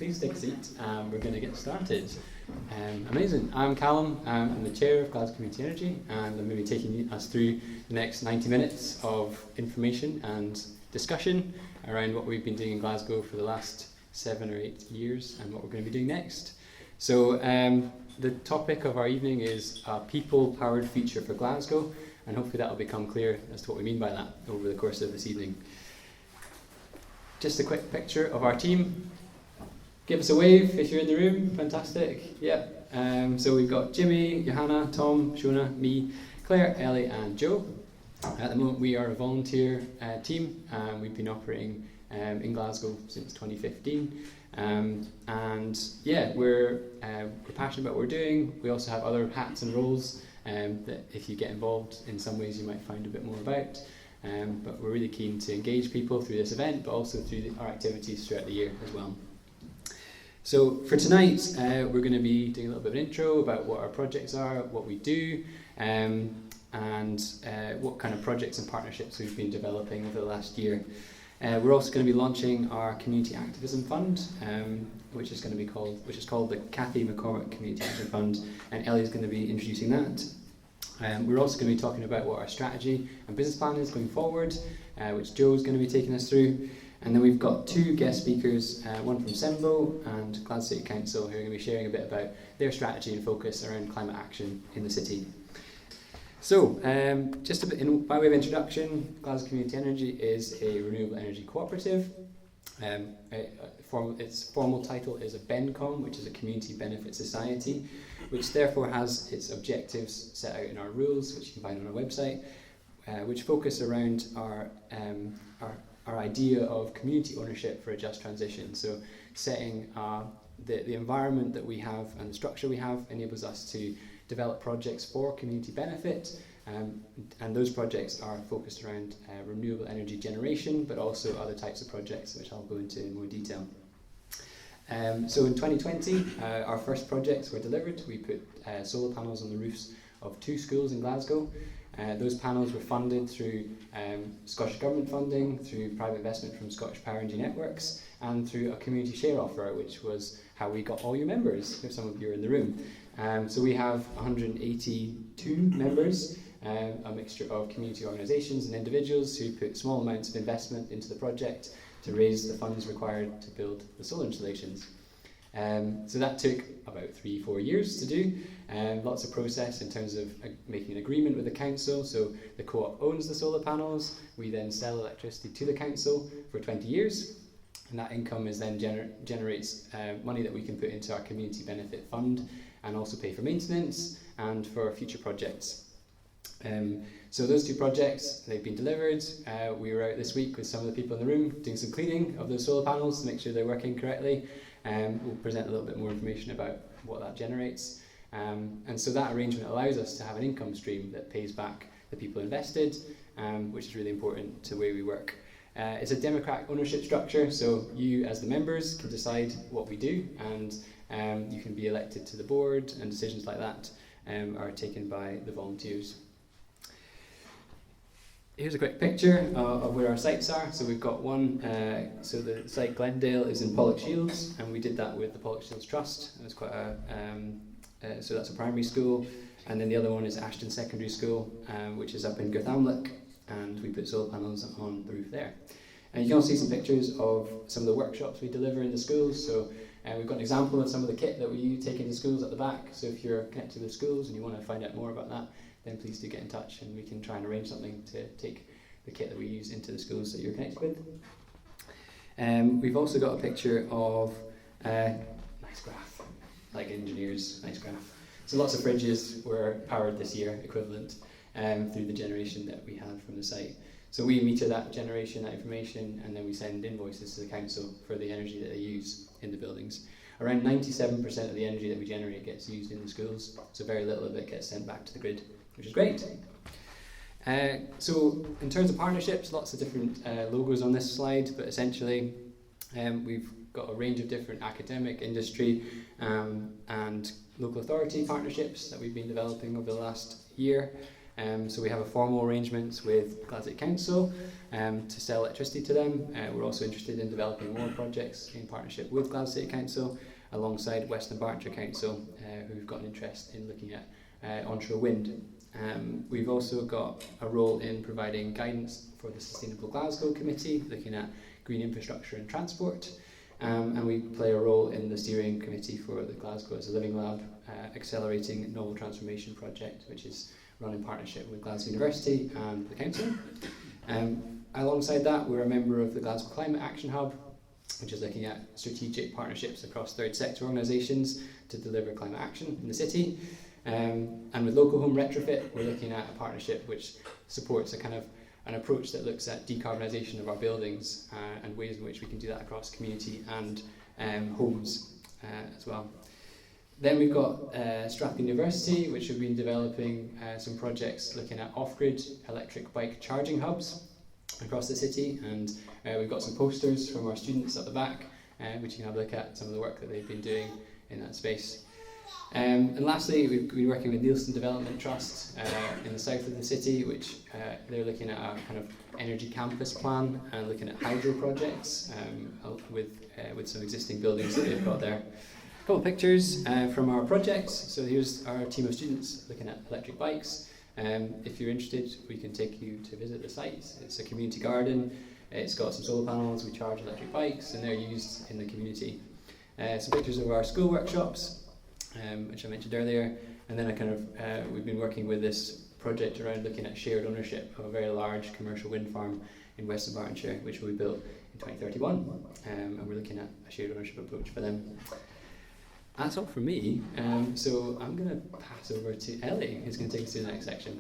please take a seat. We're going to get started. Amazing. I'm Callum. I'm the chair of Glasgow Community Energy, and I'm going to be taking us through the next 90 minutes of information and discussion around what we've been doing in Glasgow for the last 7 or 8 years and what we're going to be doing next. So the topic of our evening is a people-powered future for Glasgow, and hopefully that will become clear as to what we mean by that over the course of this evening. Just a quick picture of our team. Give us a wave if you're in the room. Fantastic. Yeah. So we've got Jimmy, Johanna, Tom, Shona, me, Claire, Ellie and Joe. At the moment we are a volunteer team. We've been operating in Glasgow since 2015. And yeah, we're passionate about what we're doing. We also have other hats and roles that if you get involved in some ways you might find a bit more about. But we're really keen to engage people through this event, but also through our activities throughout the year as well. So for tonight, we're going to be doing a little bit of an intro about what our projects are, what we do, and what kind of projects and partnerships we've been developing over the last year. We're also going to be launching our Community Activism Fund, which is called the Cathy McCormick Community Action Fund, and Ellie's going to be introducing that. We're also going to be talking about what our strategy and business plan is going forward, which Joe's going to be taking us through. And then we've got 2 guest speakers, one from Sembo and Glasgow City Council, who are going to be sharing a bit about their strategy and focus around climate action in the city. So, just a bit by way of introduction, Glasgow Community Energy is a renewable energy cooperative. Its formal title is a BENCOM, which is a Community Benefit Society, which therefore has its objectives set out in our rules, which you can find on our website, which focus around our idea of community ownership for a just transition. So setting the environment that we have and the structure we have enables us to develop projects for community benefit, and those projects are focused around renewable energy generation, but also other types of projects, which I'll go into in more detail. So in 2020, our first projects were delivered. We put solar panels on the roofs of 2 schools in Glasgow. Those panels were funded through Scottish Government funding, through private investment from Scottish Power Energy Networks, and through a community share offer, which was how we got all your members, if some of you are in the room. So we have 182 members, a mixture of community organisations and individuals who put small amounts of investment into the project to raise the funds required to build the solar installations. So that took about 3-4 years to do. Lots of process in terms of making an agreement with the council. So the co-op owns the solar panels. We then sell electricity to the council for 20 years. And that income is then generates money that we can put into our community benefit fund and also pay for maintenance and for future projects. So those 2 projects, they've been delivered. We were out this week with some of the people in the room doing some cleaning of those solar panels to make sure they're working correctly. We'll present a little bit more information about what that generates. And so that arrangement allows us to have an income stream that pays back the people invested, which is really important to the way we work. It's a democratic ownership structure, so you as the members can decide what we do, and you can be elected to the board, and decisions like that are taken by the volunteers. Here's a quick picture of where our sites are. So we've got one, so the site Glendale is in Pollokshields, and we did that with the Pollokshields Trust. It was quite so that's a primary school, and then the other one is Ashton Secondary School, which is up in Garthamlock, and we put solar panels on the roof there. And you can also see some pictures of some of the workshops we deliver in the schools. So we've got an example of some of the kit that we take into schools at the back. So if you're connected with schools and you want to find out more about that, then please do get in touch and we can try and arrange something to take the kit that we use into the schools that you're connected with. We've also got a picture of nice graph, like engineers, nice graph. So lots of fridges were powered this year, equivalent, through the generation that we had from the site. So we meter that generation, that information, and then we send invoices to the council for the energy that they use in the buildings. Around 97% of the energy that we generate gets used in the schools, so very little of it gets sent back to the grid, which is great. So in terms of partnerships, lots of different logos on this slide, but essentially we've got a range of different academic, industry and local authority partnerships that we've been developing over the last year. So we have a formal arrangement with Glasgow Council to sell electricity to them. We're also interested in developing more projects in partnership with Glasgow City Council alongside Western Barnshire Council, who've got an interest in looking at onshore wind. We've also got a role in providing guidance for the Sustainable Glasgow Committee, looking at green infrastructure and transport. And we play a role in the steering committee for the Glasgow as a Living Lab, accelerating novel transformation project, which is run in partnership with Glasgow University and the council. Alongside that, we're a member of the Glasgow Climate Action Hub, which is looking at strategic partnerships across third sector organisations to deliver climate action in the city. And with Local Home Retrofit, we're looking at a partnership which supports a kind of an approach that looks at decarbonisation of our buildings and ways in which we can do that across community and homes as well. Then we've got Strathclyde University, which have been developing some projects looking at off-grid electric bike charging hubs across the city, and we've got some posters from our students at the back, which you can have a look at some of the work that they've been doing in that space. And lastly, we've been working with Nielsen Development Trust in the south of the city, which they're looking at a kind of energy campus plan and looking at hydro projects with some existing buildings that they've got there. A couple of pictures from our projects. So here's our team of students looking at electric bikes. If you're interested, we can take you to visit the site. It's a community garden. It's got some solar panels. We charge electric bikes, and they're used in the community. Some pictures of our school workshops, which I mentioned earlier, and then we've been working with this project around looking at shared ownership of a very large commercial wind farm in Western Barnshire, which will be built in 2031, and we're looking at a shared ownership approach for them. That's all from me, so I'm going to pass over to Ellie, who's going to take us through the next section.